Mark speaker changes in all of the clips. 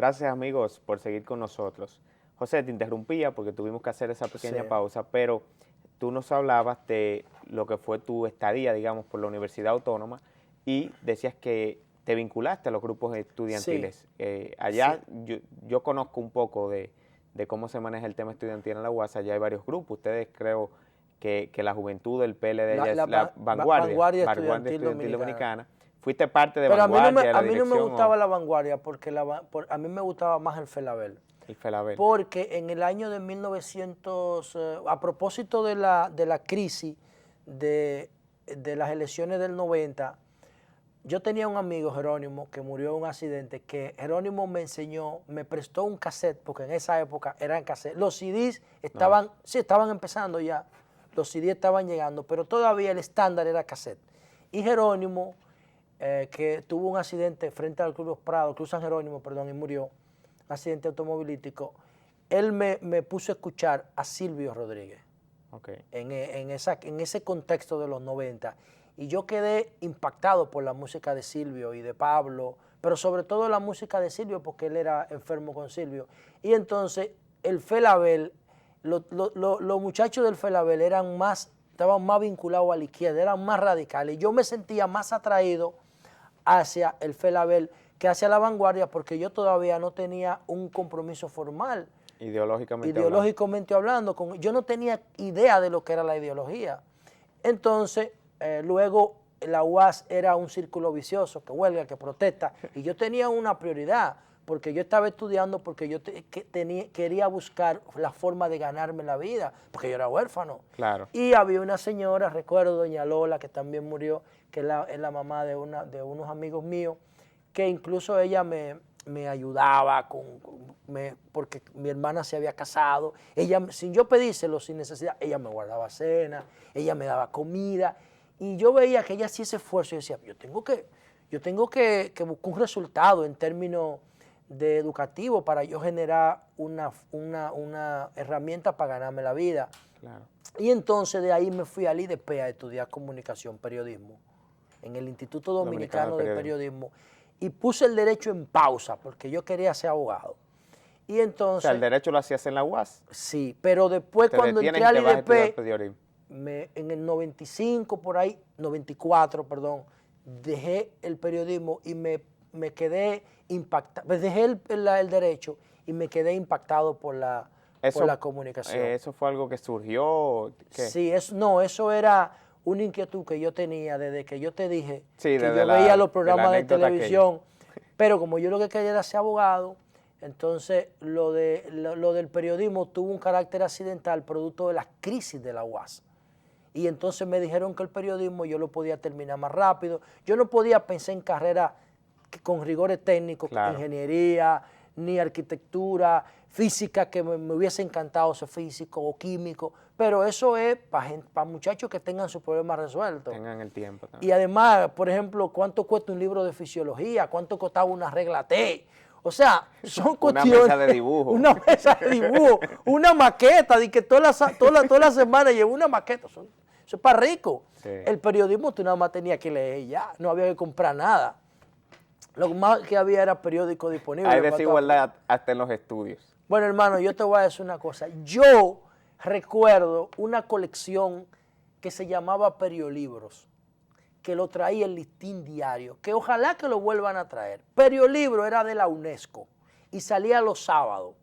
Speaker 1: Gracias, amigos, por seguir con nosotros. José, te interrumpía porque tuvimos que hacer esa pequeña pausa, pero tú nos hablabas de lo que fue tu estadía, digamos, por la Universidad Autónoma y decías que te vinculaste a los grupos estudiantiles. Allá yo conozco un poco de cómo se maneja el tema estudiantil en la UAS. Allá hay varios grupos. Ustedes creo que la juventud del PLD ya es la vanguardia estudiantil dominicana. Fuiste parte de
Speaker 2: Pero
Speaker 1: Vanguardia,
Speaker 2: a mí no me gustaba la Vanguardia porque a mí me gustaba más el Felabel.
Speaker 1: El Felabel.
Speaker 2: Porque en el año de 1900, a propósito de la crisis de las elecciones del 90, yo tenía un amigo, Jerónimo, que murió en un accidente, que Jerónimo me enseñó, me prestó un cassette, porque en esa época eran cassettes. Los CDs estaban, estaban empezando ya, los CDs estaban llegando, pero todavía el estándar era cassette. Y Jerónimo, que tuvo un accidente frente al Club Prado, Club San Jerónimo, perdón, y murió, un accidente automovilístico, él me puso a escuchar a Silvio Rodríguez, en ese contexto de los 90, y yo quedé impactado por la música de Silvio y de Pablo, pero sobre todo la música de Silvio porque él era enfermo con Silvio. Y entonces el Felabel, los muchachos del Felabel estaban más vinculados a la izquierda, eran más radicales. Yo me sentía más atraído hacia el Felabel que hacia la Vanguardia porque yo todavía no tenía un compromiso formal. Ideológicamente hablando. Yo no tenía idea de lo que era la ideología. Entonces, luego la UAS era un círculo vicioso, que huelga, que protesta, y yo tenía una prioridad, porque yo estaba estudiando, porque yo quería buscar la forma de ganarme la vida, porque yo era huérfano.
Speaker 1: Claro.
Speaker 2: Y había una señora, recuerdo, doña Lola, que también murió, que es la mamá de unos amigos míos, que incluso ella me ayudaba porque mi hermana se había casado. Ella, sin yo pedírselo, sin necesidad, ella me guardaba cena, ella me daba comida, y yo veía que ella hacía ese esfuerzo y decía, yo tengo que buscar un resultado en términos de educativo para yo generar una herramienta para ganarme la vida.
Speaker 1: Claro.
Speaker 2: Y entonces de ahí me fui al IDP a estudiar comunicación, periodismo, en el Instituto Dominicano de Periodismo, y puse el derecho en pausa porque yo quería ser abogado. Y entonces,
Speaker 1: o sea, el derecho lo hacías en la UAS.
Speaker 2: Sí, pero después cuando entré al IDP, en el 95 por ahí, 94, perdón, dejé el periodismo y me quedé impactado, dejé el derecho y me quedé impactado por la comunicación.
Speaker 1: ¿Eso fue algo que surgió? ¿Qué?
Speaker 2: Sí, eso era una inquietud que yo tenía desde que yo te dije que yo
Speaker 1: la,
Speaker 2: veía los programas de televisión, pero como yo lo que quería era ser abogado, entonces lo del periodismo tuvo un carácter accidental producto de la crisis de la UAS. Y entonces me dijeron que el periodismo yo lo podía terminar más rápido. Yo no podía pensar en carreras con rigores técnicos,
Speaker 1: claro,
Speaker 2: ingeniería, ni arquitectura, física, que me hubiese encantado ser físico o químico, pero eso es para muchachos que tengan sus problemas resueltos.
Speaker 1: Tengan el tiempo también.
Speaker 2: Y además, por ejemplo, ¿cuánto cuesta un libro de fisiología? ¿Cuánto costaba una regla T? O sea, son cuestiones.
Speaker 1: Una mesa de dibujo.
Speaker 2: Una mesa de dibujo, una maqueta, de que toda la semana llevo una maqueta. Eso es para rico.
Speaker 1: Sí.
Speaker 2: El periodismo tú nada más tenías que leer ya, no había que comprar nada. Lo más que había era periódico disponible.
Speaker 1: Hay desigualdad hasta en los estudios.
Speaker 2: Bueno, hermano, yo te voy a decir una cosa. Yo recuerdo una colección que se llamaba Periolibros, que lo traía el Listín Diario, que ojalá que lo vuelvan a traer. Periolibro era de la UNESCO y salía los sábados.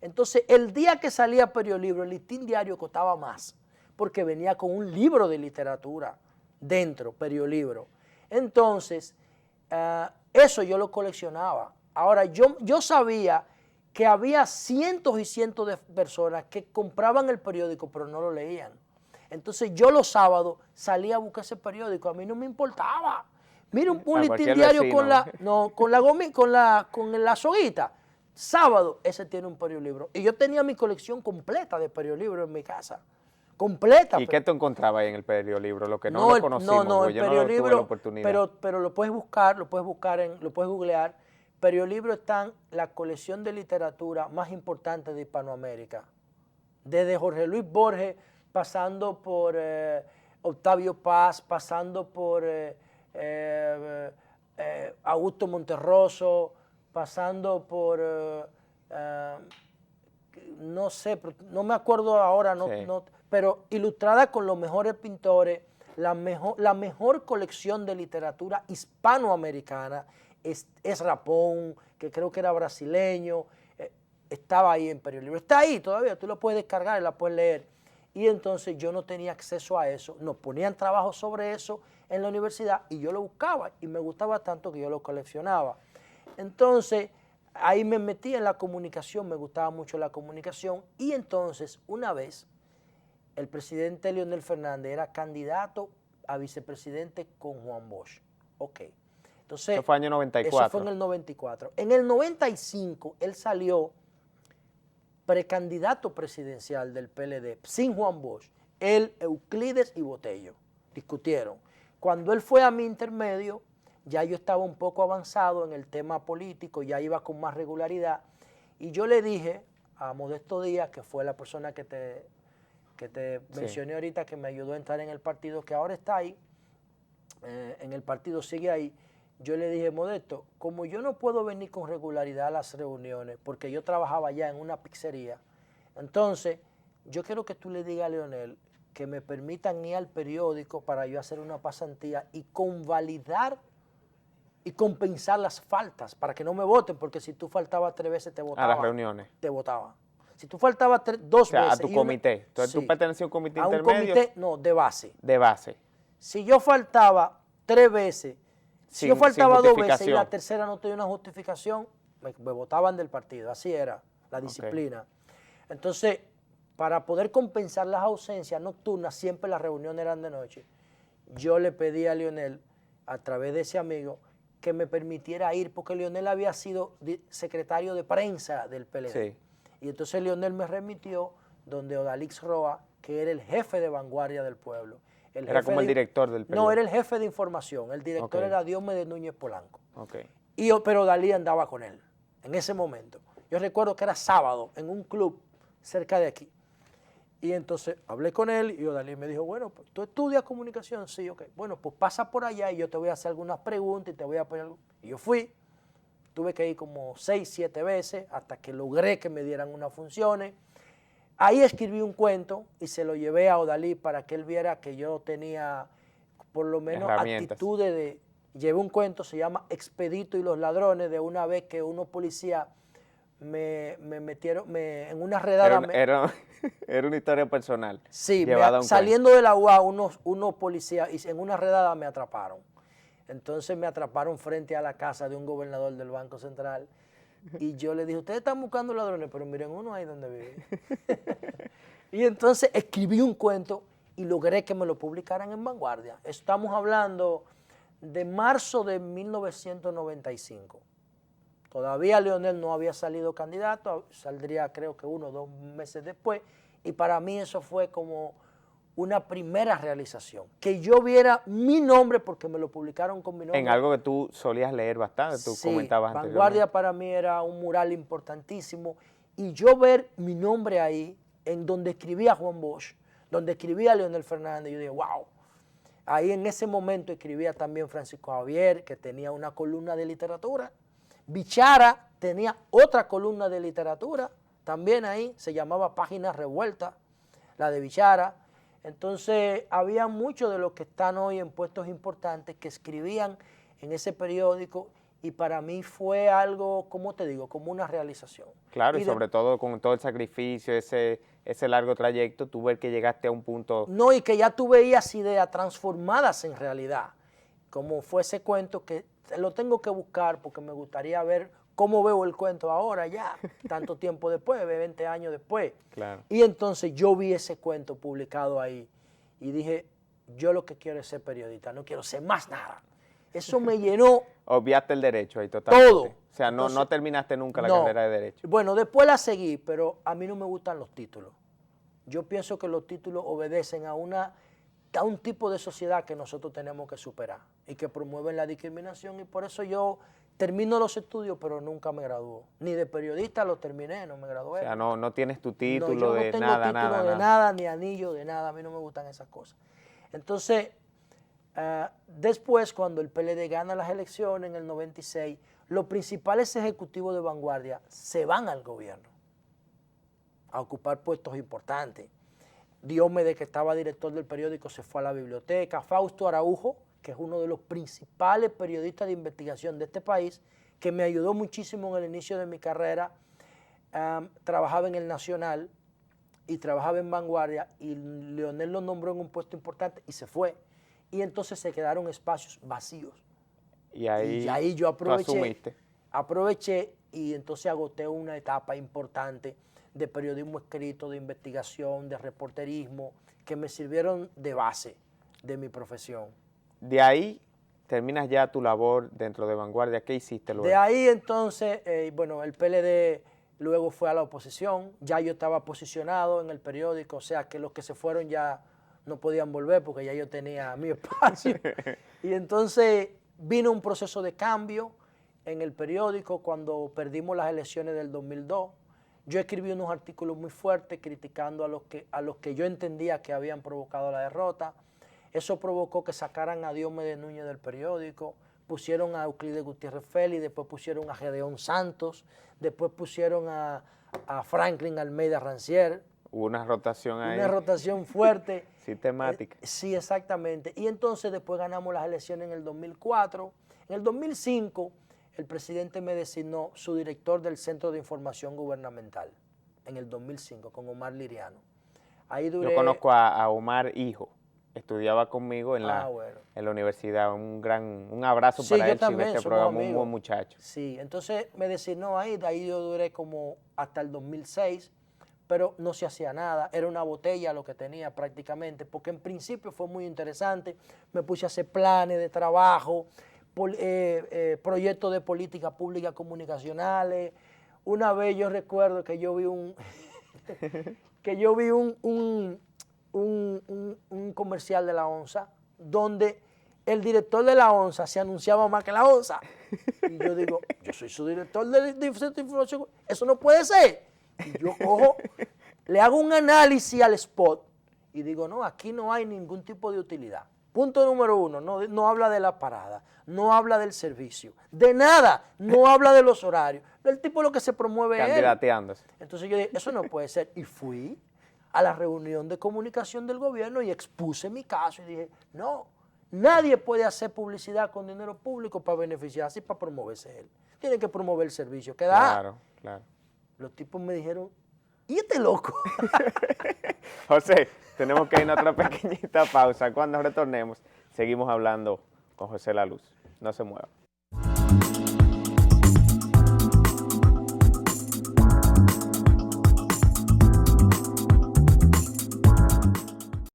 Speaker 2: Entonces, el día que salía Periolibro, el Listín Diario costaba más, porque venía con un libro de literatura dentro, Periolibro. Entonces, eso yo lo coleccionaba. Ahora, yo sabía que había cientos y cientos de personas que compraban el periódico, pero no lo leían. Entonces yo los sábados salía a buscar ese periódico, a mí no me importaba. Mira un Listín Diario vecino, con la soguita. Sábado, ese tiene un periolibro. Y yo tenía mi colección completa de periolibros en mi casa. Completa.
Speaker 1: ¿Y qué tú encontrabas ahí en el periolibro? Lo que no lo conocimos,
Speaker 2: no, el
Speaker 1: yo no
Speaker 2: periolibro,
Speaker 1: tuve la oportunidad.
Speaker 2: Pero lo puedes buscar, lo puedes googlear. Periolibro están la colección de literatura más importante de Hispanoamérica. Desde Jorge Luis Borges, pasando por Octavio Paz, pasando por Augusto Monterroso, pasando por, no sé, no me acuerdo ahora,
Speaker 1: Sí.
Speaker 2: pero ilustrada con los mejores pintores, la mejor colección de literatura hispanoamericana es Rapón, que creo que era brasileño, estaba ahí en Periodismo. Está ahí todavía, tú lo puedes descargar y la puedes leer. Y entonces yo no tenía acceso a eso, nos ponían trabajo sobre eso en la universidad y yo lo buscaba y me gustaba tanto que yo lo coleccionaba. Entonces ahí me metí en la comunicación, me gustaba mucho la comunicación y entonces una vez el presidente Leonel Fernández era candidato a vicepresidente con Juan Bosch. Ok. Entonces,
Speaker 1: Eso fue año 94.
Speaker 2: Eso fue en el 94. En el 95 él salió precandidato presidencial del PLD, sin Juan Bosch, él, Euclides y Botello, discutieron. Cuando él fue a mi intermedio, ya yo estaba un poco avanzado en el tema político, ya iba con más regularidad, y yo le dije a Modesto Díaz, que fue la persona que te mencioné ahorita, que me ayudó a entrar en el partido, que ahora está ahí, en el partido sigue ahí, yo le dije, Modesto, como yo no puedo venir con regularidad a las reuniones, porque yo trabajaba ya en una pizzería, entonces yo quiero que tú le digas a Leonel que me permitan ir al periódico para yo hacer una pasantía y convalidar y compensar las faltas, para que no me voten, porque si tú faltabas 3 veces te votaban.
Speaker 1: A las reuniones.
Speaker 2: Te votaban. Si tú faltabas 2 veces.
Speaker 1: A tu comité. Entonces tú pertenecías a un comité intermedio.
Speaker 2: A un comité, no, de base.
Speaker 1: De base.
Speaker 2: Si yo faltaba 3 veces, si yo faltaba 2 veces y la tercera no tenía una justificación, me votaban del partido. Así era la disciplina. Okay. Entonces, para poder compensar las ausencias nocturnas, siempre las reuniones eran de noche, yo le pedí a Leonel, a través de ese amigo, que me permitiera ir, porque Leonel había sido secretario de prensa del PLD. Sí. Y entonces Leonel me remitió donde Odalix Roa, que era el jefe de vanguardia del pueblo.
Speaker 1: Era como el director del PLD.
Speaker 2: No, era el jefe de información. El director era Diomedes Núñez Polanco.
Speaker 1: Okay.
Speaker 2: Pero Dalí andaba con él en ese momento. Yo recuerdo que era sábado en un club cerca de aquí. Y entonces hablé con él y Odalí me dijo, bueno, pues, ¿tú estudias comunicación? Sí, ok. Bueno, pues pasa por allá y yo te voy a hacer algunas preguntas y te voy a apoyar. Y yo fui, tuve que ir como 6, 7 veces hasta que logré que me dieran unas funciones. Ahí escribí un cuento y se lo llevé a Odalí para que él viera que yo tenía por lo menos actitudes de... Llevé un cuento, se llama Expedito y los ladrones, de una vez que unos policías me metieron en una redada.
Speaker 1: Era una historia personal.
Speaker 2: Sí, saliendo de la UA, unos policías y en una redada me atraparon. Entonces me atraparon frente a la casa de un gobernador del Banco Central. Y yo le dije, ustedes están buscando ladrones, pero miren uno ahí donde vive. Y entonces escribí un cuento y logré que me lo publicaran en Vanguardia. Estamos hablando de marzo de 1995. Todavía Leonel no había salido candidato, saldría creo que 1 o 2 meses después, y para mí eso fue como una primera realización, que yo viera mi nombre porque me lo publicaron con mi nombre.
Speaker 1: En algo que tú solías leer bastante, tú comentabas anteriormente.
Speaker 2: Vanguardia para mí era un mural importantísimo, y yo ver mi nombre ahí, en donde escribía Juan Bosch, donde escribía Leonel Fernández, yo dije, wow. Ahí en ese momento escribía también Francisco Javier, que tenía una columna de literatura. Bichara tenía otra columna de literatura, también ahí, se llamaba Páginas Revueltas, la de Bichara. Entonces, había muchos de los que están hoy en puestos importantes que escribían en ese periódico y para mí fue algo, ¿cómo te digo?, como una realización.
Speaker 1: Claro, y sobre todo con todo el sacrificio, ese largo trayecto, tú ver que llegaste a un punto...
Speaker 2: No, y que ya tú veías ideas transformadas en realidad, como fue ese cuento que lo tengo que buscar porque me gustaría ver cómo veo el cuento ahora ya, tanto tiempo después, 20 años después.
Speaker 1: Claro.
Speaker 2: Y entonces yo vi ese cuento publicado ahí y dije, yo lo que quiero es ser periodista, no quiero ser más nada. Eso me llenó.
Speaker 1: Obviaste el derecho ahí totalmente.
Speaker 2: Todo.
Speaker 1: O sea, no terminaste nunca la carrera de derecho.
Speaker 2: Bueno, después la seguí, pero a mí no me gustan los títulos. Yo pienso que los títulos obedecen a un tipo de sociedad que nosotros tenemos que superar y que promueven la discriminación, y por eso yo termino los estudios, pero nunca me graduó. Ni de periodista lo terminé, no me gradué.
Speaker 1: O sea, no tienes tu título
Speaker 2: no,
Speaker 1: de nada, nada.
Speaker 2: Yo no tengo título de nada, ni anillo de nada, a mí no me gustan esas cosas. Entonces, después, cuando el PLD gana las elecciones en el 96, los principales ejecutivos de Vanguardia se van al gobierno a ocupar puestos importantes. Diomedes, que estaba director del periódico, se fue a la biblioteca. Fausto Araujo, que es uno de los principales periodistas de investigación de este país, que me ayudó muchísimo en el inicio de mi carrera, trabajaba en El Nacional y trabajaba en Vanguardia, y Leonel lo nombró en un puesto importante y se fue. Y entonces se quedaron espacios vacíos. Y ahí yo aproveché y entonces agoté una etapa importante de periodismo escrito, de investigación, de reporterismo, que me sirvieron de base de mi profesión.
Speaker 1: De ahí terminas ya tu labor dentro de Vanguardia. ¿Qué hiciste luego?
Speaker 2: De ahí entonces, bueno, el PLD luego fue a la oposición, ya yo estaba posicionado en el periódico, o sea que los que se fueron ya no podían volver porque ya yo tenía mi espacio. Y entonces vino un proceso de cambio en el periódico cuando perdimos las elecciones del 2002. Yo escribí unos artículos muy fuertes criticando a los que yo entendía que habían provocado la derrota. Eso provocó que sacaran a Diomedes Núñez del periódico, pusieron a Euclides Gutiérrez Félix, después pusieron a Gedeón Santos, después pusieron a Franklin Almeida Rancière.
Speaker 1: Hubo una rotación ahí.
Speaker 2: Una rotación fuerte.
Speaker 1: Sistemática.
Speaker 2: Sí, exactamente. Y entonces después ganamos las elecciones en el 2004. En el 2005, el presidente me designó su director del Centro de Información Gubernamental, en el 2005, con Omar Liriano. Ahí duré...
Speaker 1: Yo conozco a Omar hijo, estudiaba conmigo en la universidad. Un abrazo para él,
Speaker 2: también,
Speaker 1: si ve este programa, un buen muchacho.
Speaker 2: Sí, entonces me designó ahí, de ahí yo duré como hasta el 2006, pero no se hacía nada, era una botella lo que tenía prácticamente, porque en principio fue muy interesante, me puse a hacer planes de trabajo, proyectos de política pública comunicacionales. Una vez yo recuerdo que yo vi un comercial de la ONSA donde el director de la ONSA se anunciaba más que la ONSA. Y yo digo, yo soy su director de información, eso no puede ser. Y yo cojo, le hago un análisis al spot y digo, no, aquí no hay ningún tipo de utilidad. Punto número uno, no habla de la parada, no habla del servicio, de nada, no habla de los horarios. El tipo lo que se promueve es
Speaker 1: candidateándose.
Speaker 2: Entonces yo dije, eso no puede ser. Y fui a la reunión de comunicación del gobierno y expuse mi caso y dije, no, nadie puede hacer publicidad con dinero público para beneficiarse y para promoverse él. Tiene que promover el servicio.
Speaker 1: Claro, claro.
Speaker 2: Los tipos me dijeron, ¿y este loco?
Speaker 1: José, tenemos que ir a otra pequeñita pausa. Cuando retornemos, seguimos hablando con José La Luz. No se mueva.